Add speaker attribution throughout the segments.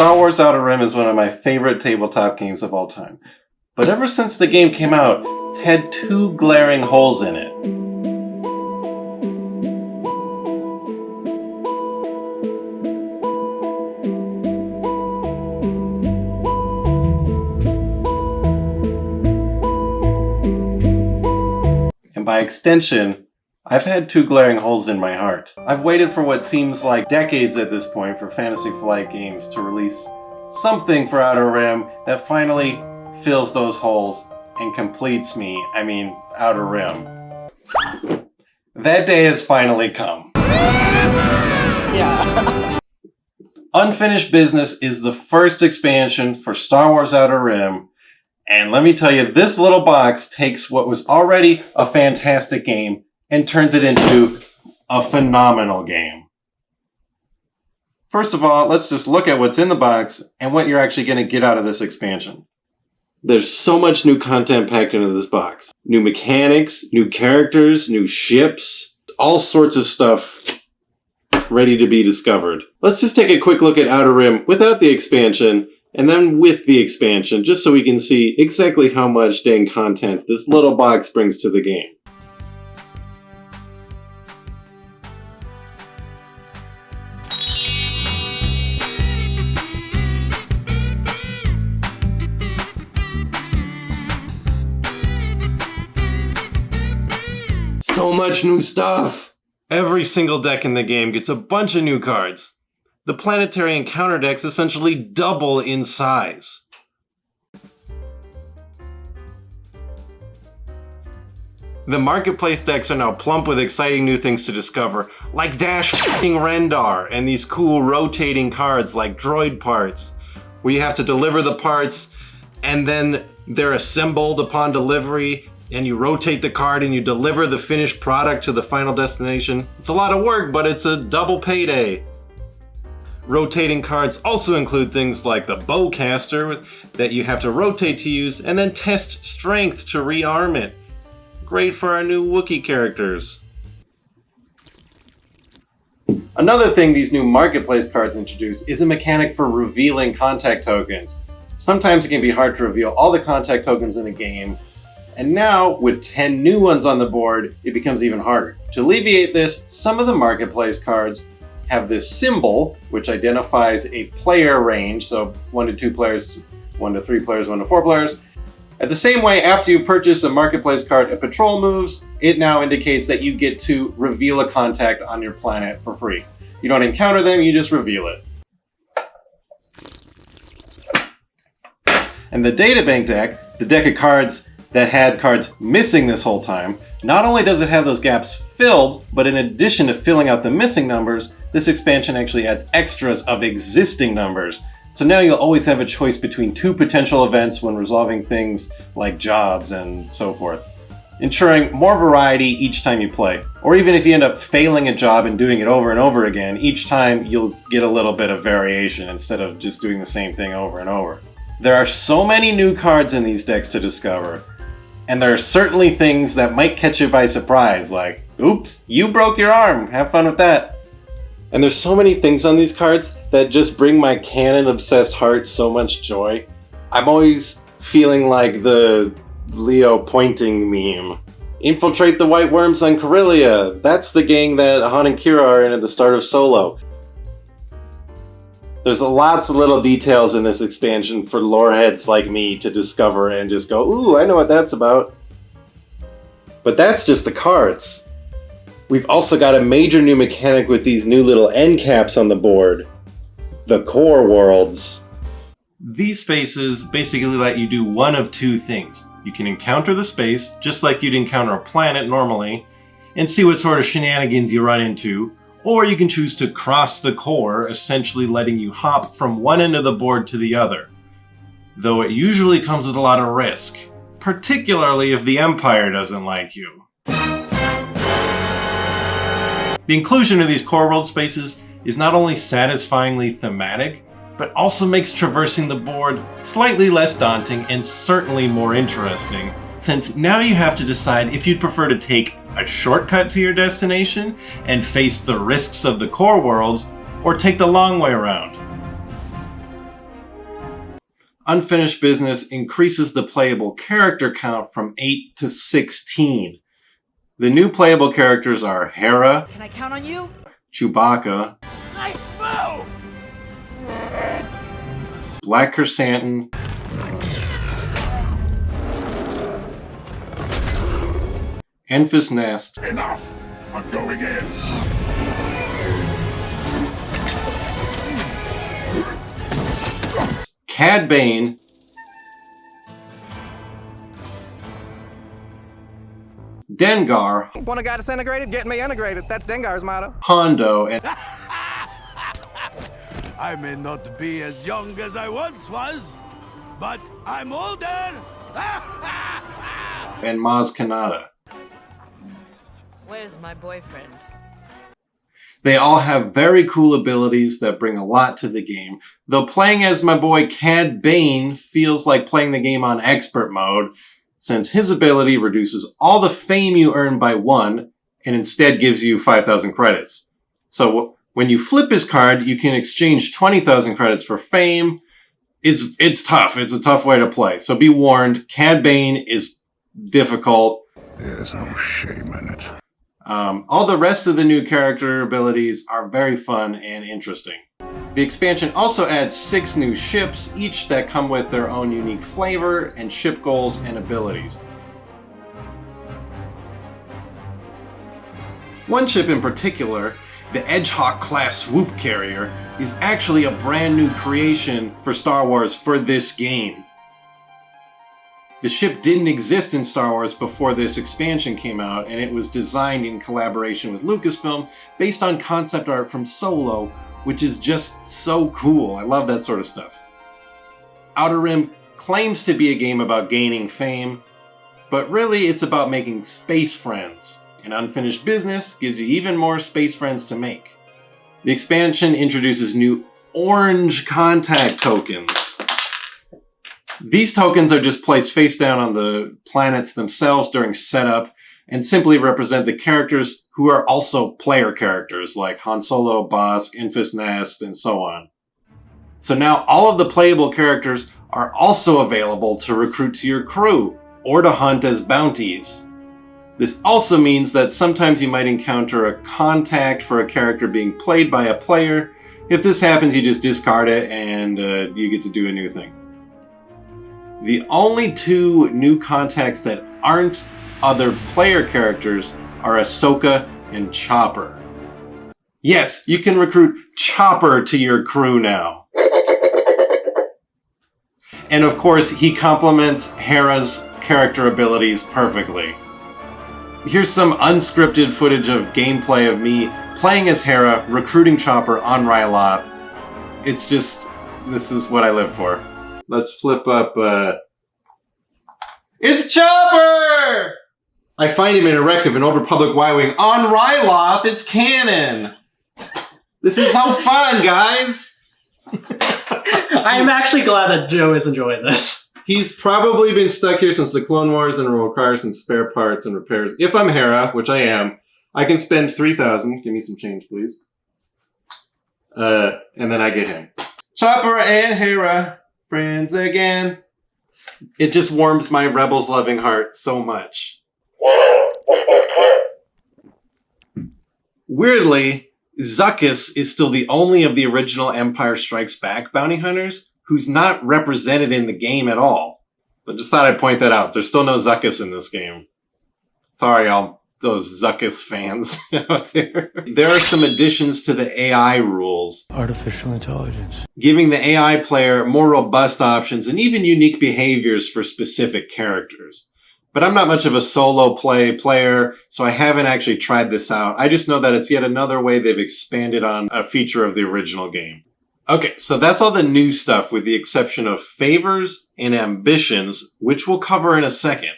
Speaker 1: Star Wars Outer Rim is one of my favorite tabletop games of all time. But ever since the game came out, it's had two glaring holes in it. And by extension, I've had two glaring holes in my heart. I've waited for what seems like decades at this point for Fantasy Flight Games to release something for Outer Rim that finally fills those holes and completes me, Outer Rim. That day has finally come.
Speaker 2: Yeah.
Speaker 1: Unfinished Business is the first expansion for Star Wars Outer Rim, and let me tell you, this little box takes what was already a fantastic game and turns it into a phenomenal game. First of all, let's just look at what's in the box and what you're actually going to get out of this expansion. There's so much new content packed into this box. New mechanics, new characters, new ships, all sorts of stuff ready to be discovered. Let's just take a quick look at Outer Rim without the expansion, and then with the expansion, just so we can see exactly how much dang content this little box brings to the game. So much new stuff! Every single deck in the game gets a bunch of new cards. The planetary encounter decks essentially double in size. The marketplace decks are now plump with exciting new things to discover, like Dash Rendar and these cool rotating cards like Droid Parts, where you have to deliver the parts and then they're assembled upon delivery, and you rotate the card and you deliver the finished product to the final destination. It's a lot of work, but it's a double payday. Rotating cards also include things like the Bowcaster that you have to rotate to use and then test strength to rearm it. Great for our new Wookiee characters. Another thing these new marketplace cards introduce is a mechanic for revealing contact tokens. Sometimes it can be hard to reveal all the contact tokens in a game, and now, with 10 new ones on the board, it becomes even harder. To alleviate this, some of the marketplace cards have this symbol, which identifies a player range, so 1 to 2 players, 1 to 3 players, 1 to 4 players. At the same way, after you purchase a marketplace card at patrol moves, it now indicates that you get to reveal a contact on your planet for free. You don't encounter them, you just reveal it. And the Databank deck, the deck of cards that had cards missing this whole time, not only does it have those gaps filled, but in addition to filling out the missing numbers, this expansion actually adds extras of existing numbers. So now you'll always have a choice between 2 potential events when resolving things like jobs and so forth, ensuring more variety each time you play. Or even if you end up failing a job and doing it over and over again, each time you'll get a little bit of variation instead of just doing the same thing over and over. There are so many new cards in these decks to discover, and there are certainly things that might catch you by surprise, like, oops, you broke your arm, have fun with that. And there's so many things on these cards that just bring my canon-obsessed heart so much joy. I'm always feeling like the Leo pointing meme. Infiltrate the White Worms on Corellia. That's the gang that Han and Kira are in at the start of Solo. There's lots of little details in this expansion for loreheads like me to discover and just go, ooh, I know what that's about. But that's just the cards. We've also got a major new mechanic with these new little end caps on the board. The core worlds. These spaces basically let you do one of 2 things. You can encounter the space, just like you'd encounter a planet normally, and see what sort of shenanigans you run into, or you can choose to cross the core, essentially letting you hop from one end of the board to the other. Though it usually comes with a lot of risk, particularly if the Empire doesn't like you. The inclusion of these core world spaces is not only satisfyingly thematic, but also makes traversing the board slightly less daunting and certainly more interesting, since now you have to decide if you'd prefer to take a shortcut to your destination and face the risks of the core worlds, or take the long way around. Unfinished Business increases the playable character count from 8 to 16. The new playable characters are Hera.
Speaker 2: Can I count on you?
Speaker 1: Chewbacca.
Speaker 2: Nice move!
Speaker 1: Black Chrysanthemum. Enfys Nest.
Speaker 3: Enough! I'm going in!
Speaker 1: Cad Bane. Dengar.
Speaker 4: Want a guy disintegrated? Get me integrated. That's Dengar's motto.
Speaker 1: Hondo. And
Speaker 3: I may not be as young as I once was, but I'm older!
Speaker 1: and Maz Kanata.
Speaker 2: Where's my boyfriend?
Speaker 1: They all have very cool abilities that bring a lot to the game, though playing as my boy Cad Bane feels like playing the game on expert mode, since his ability reduces all the fame you earn by 1 and instead gives you 5,000 credits. So when you flip his card, you can exchange 20,000 credits for fame. It's tough. It's a tough way to play. So be warned, Cad Bane is difficult.
Speaker 3: There's no shame in it.
Speaker 1: All the rest of the new character abilities are very fun and interesting. The expansion also adds 6 new ships, each that come with their own unique flavor and ship goals and abilities. One ship in particular, the Edgehawk-class swoop carrier, is actually a brand new creation for Star Wars for this game. The ship didn't exist in Star Wars before this expansion came out, and it was designed in collaboration with Lucasfilm based on concept art from Solo, which is just so cool. I love that sort of stuff. Outer Rim claims to be a game about gaining fame, but really it's about making space friends, and Unfinished Business gives you even more space friends to make. The expansion introduces new orange contact tokens. These tokens are just placed face down on the planets themselves during setup and simply represent the characters who are also player characters like Han Solo, Bossk, Enfys Nest, and so on. So now all of the playable characters are also available to recruit to your crew or to hunt as bounties. This also means that sometimes you might encounter a contact for a character being played by a player. If this happens, you just discard it and you get to do a new thing. The only 2 new contacts that aren't other player characters are Ahsoka and Chopper. Yes, you can recruit Chopper to your crew now. And of course, he complements Hera's character abilities perfectly. Here's some unscripted footage of gameplay of me playing as Hera, recruiting Chopper on Ryloth. It's just, this is what I live for. Let's flip up, It's Chopper! I find him in a wreck of an Old Republic Y-Wing on Ryloth. It's canon! This is so fun, guys!
Speaker 5: I'm actually glad that Joe is enjoying this.
Speaker 1: He's probably been stuck here since the Clone Wars and will require some spare parts and repairs. If I'm Hera, which I am, I can spend 3,000. Give me some change, please. And then I get him. Chopper and Hera, friends again. It just warms my Rebels loving heart so much. Weirdly, Zuckuss is still the only of the original Empire Strikes Back bounty hunters who's not represented in the game at all. But just thought I'd point that out. There's still no Zuckuss in this game. Sorry, all those Zuckuss fans out there. There are some additions to the AI rules.
Speaker 6: Artificial intelligence.
Speaker 1: Giving the AI player more robust options and even unique behaviors for specific characters. But I'm not much of a solo player, so I haven't actually tried this out. I just know that it's yet another way they've expanded on a feature of the original game. Okay, so that's all the new stuff with the exception of favors and ambitions, which we'll cover in a second.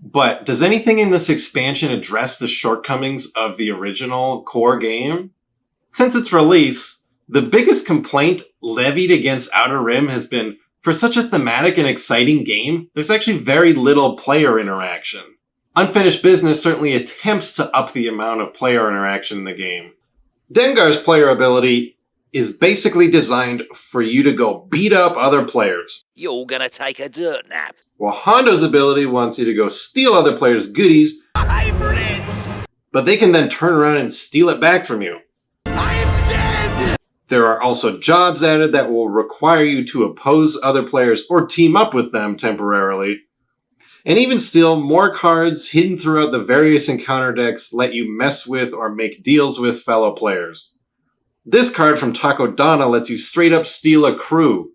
Speaker 1: But does anything in this expansion address the shortcomings of the original core game? Since its release, the biggest complaint levied against Outer Rim has been, for such a thematic and exciting game, there's actually very little player interaction. Unfinished Business certainly attempts to up the amount of player interaction in the game. Dengar's player ability is basically designed for you to go beat up other players.
Speaker 6: You're gonna take a dirt nap.
Speaker 1: While Hondo's ability wants you to go steal other players' goodies,
Speaker 3: I'm rich!
Speaker 1: but they can then turn around and steal it back from you.
Speaker 3: I'm dead!
Speaker 1: There are also jobs added that will require you to oppose other players or team up with them temporarily. And even still, more cards hidden throughout the various encounter decks let you mess with or make deals with fellow players. This card from Takodana lets you straight up steal a crew.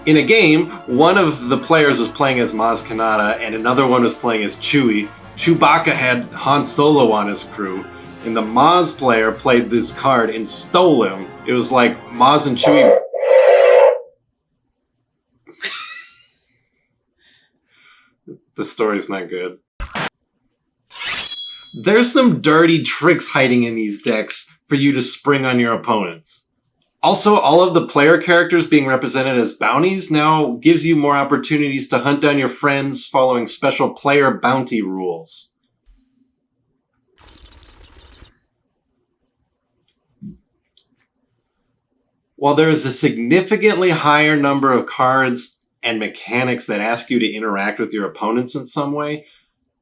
Speaker 1: In a game, one of the players was playing as Maz Kanata and another one was playing as Chewie. Chewbacca had Han Solo on his crew, and the Maz player played this card and stole him. It was like Maz and Chewie... The story's not good. There's some dirty tricks hiding in these decks for you to spring on your opponents. Also, all of the player characters being represented as bounties now gives you more opportunities to hunt down your friends following special player bounty rules. While there is a significantly higher number of cards and mechanics that ask you to interact with your opponents in some way,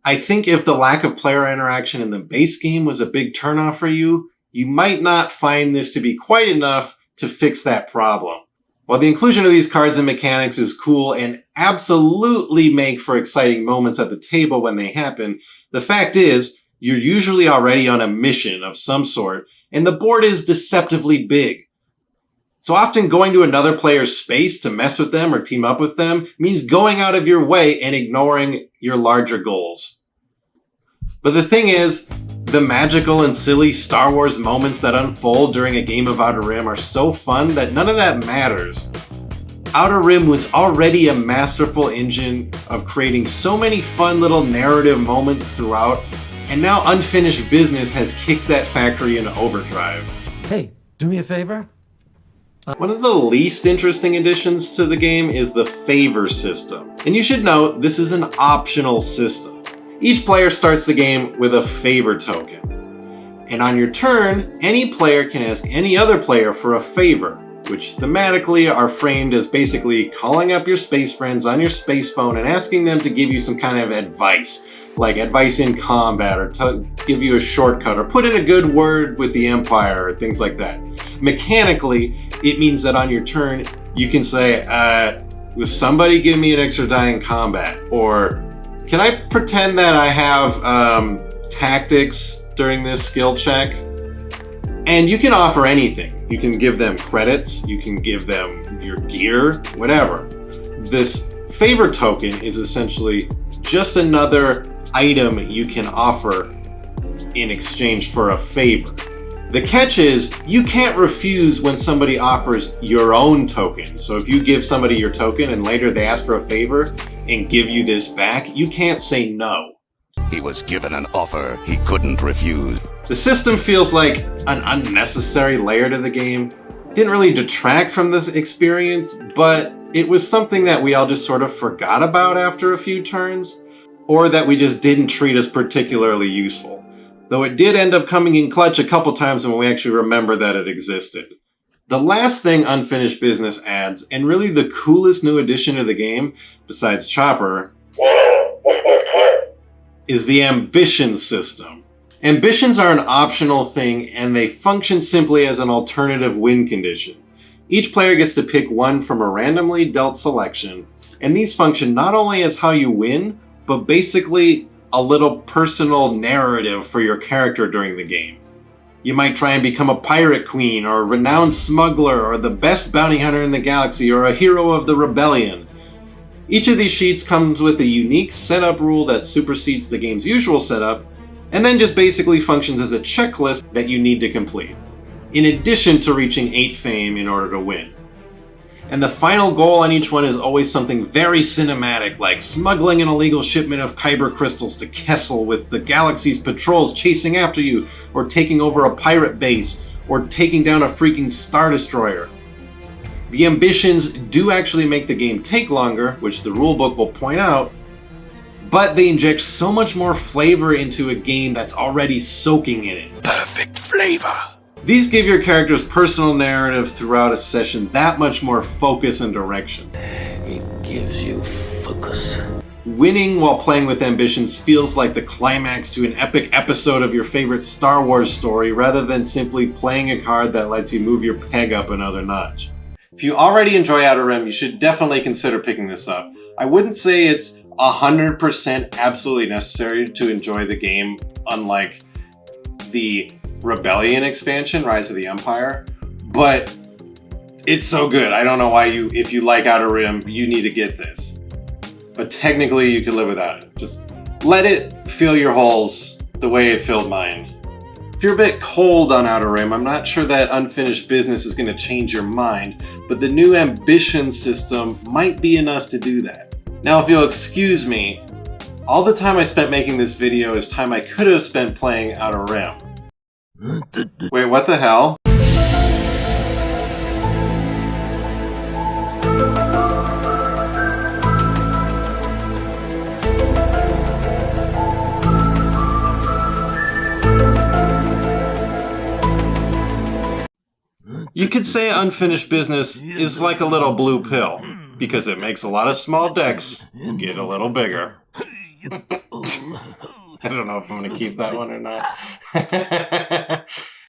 Speaker 1: I think if the lack of player interaction in the base game was a big turnoff for you, you might not find this to be quite enough to fix that problem. While the inclusion of these cards and mechanics is cool and absolutely make for exciting moments at the table when they happen, the fact is, you're usually already on a mission of some sort, and the board is deceptively big. So often going to another player's space to mess with them or team up with them means going out of your way and ignoring your larger goals. But the thing is, the magical and silly Star Wars moments that unfold during a game of Outer Rim are so fun that none of that matters. Outer Rim was already a masterful engine of creating so many fun little narrative moments throughout, and now Unfinished Business has kicked that factory into overdrive.
Speaker 7: Hey, do me a favor?
Speaker 1: One of the least interesting additions to the game is the favor system. And you should note, this is an optional system. Each player starts the game with a favor token. And on your turn, any player can ask any other player for a favor, which thematically are framed as basically calling up your space friends on your space phone and asking them to give you some kind of advice, like advice in combat, or to give you a shortcut, or put in a good word with the Empire, or things like that. Mechanically, it means that on your turn, you can say, will somebody give me an extra die in combat? Or, can I pretend that I have tactics during this skill check? And you can offer anything. You can give them credits, you can give them your gear, whatever. This favor token is essentially just another item you can offer in exchange for a favor. The catch is, you can't refuse when somebody offers your own token. So if you give somebody your token and later they ask for a favor and give you this back, you can't say no.
Speaker 8: He was given an offer he couldn't refuse.
Speaker 1: The system feels like an unnecessary layer to the game. Didn't really detract from this experience, but it was something that we all just sort of forgot about after a few turns, or that we just didn't treat as particularly useful. Though it did end up coming in clutch a couple times when we actually remember that it existed. The last thing Unfinished Business adds, and really the coolest new addition to the game, besides Chopper, is the ambition system. Ambitions are an optional thing, and they function simply as an alternative win condition. Each player gets to pick one from a randomly dealt selection, and these function not only as how you win, but basically a little personal narrative for your character during the game. You might try and become a pirate queen, or a renowned smuggler, or the best bounty hunter in the galaxy, or a hero of the rebellion. Each of these sheets comes with a unique setup rule that supersedes the game's usual setup, and then just basically functions as a checklist that you need to complete, in addition to reaching 8 fame in order to win. And the final goal on each one is always something very cinematic, like smuggling an illegal shipment of Kyber crystals to Kessel with the galaxy's patrols chasing after you, or taking over a pirate base, or taking down a freaking Star Destroyer. The ambitions do actually make the game take longer, which the rulebook will point out, but they inject so much more flavor into a game that's already soaking in it.
Speaker 8: Perfect flavor.
Speaker 1: These give your character's personal narrative throughout a session that much more focus and direction.
Speaker 6: It gives you focus.
Speaker 1: Winning while playing with ambitions feels like the climax to an epic episode of your favorite Star Wars story rather than simply playing a card that lets you move your peg up another notch. If you already enjoy Outer Rim, you should definitely consider picking this up. I wouldn't say it's 100% absolutely necessary to enjoy the game, unlike the Rebellion expansion, Rise of the Empire, but it's so good. I don't know why if you like Outer Rim, you need to get this. But technically, you can live without it. Just let it fill your holes the way it filled mine. If you're a bit cold on Outer Rim, I'm not sure that Unfinished Business is going to change your mind, but the new ambition system might be enough to do that. Now, if you'll excuse me, all the time I spent making this video is time I could have spent playing Outer Rim. Wait, what the hell? You could say Unfinished Business is like a little blue pill, because it makes a lot of small decks get a little bigger. I don't know if I'm going to keep that one or not.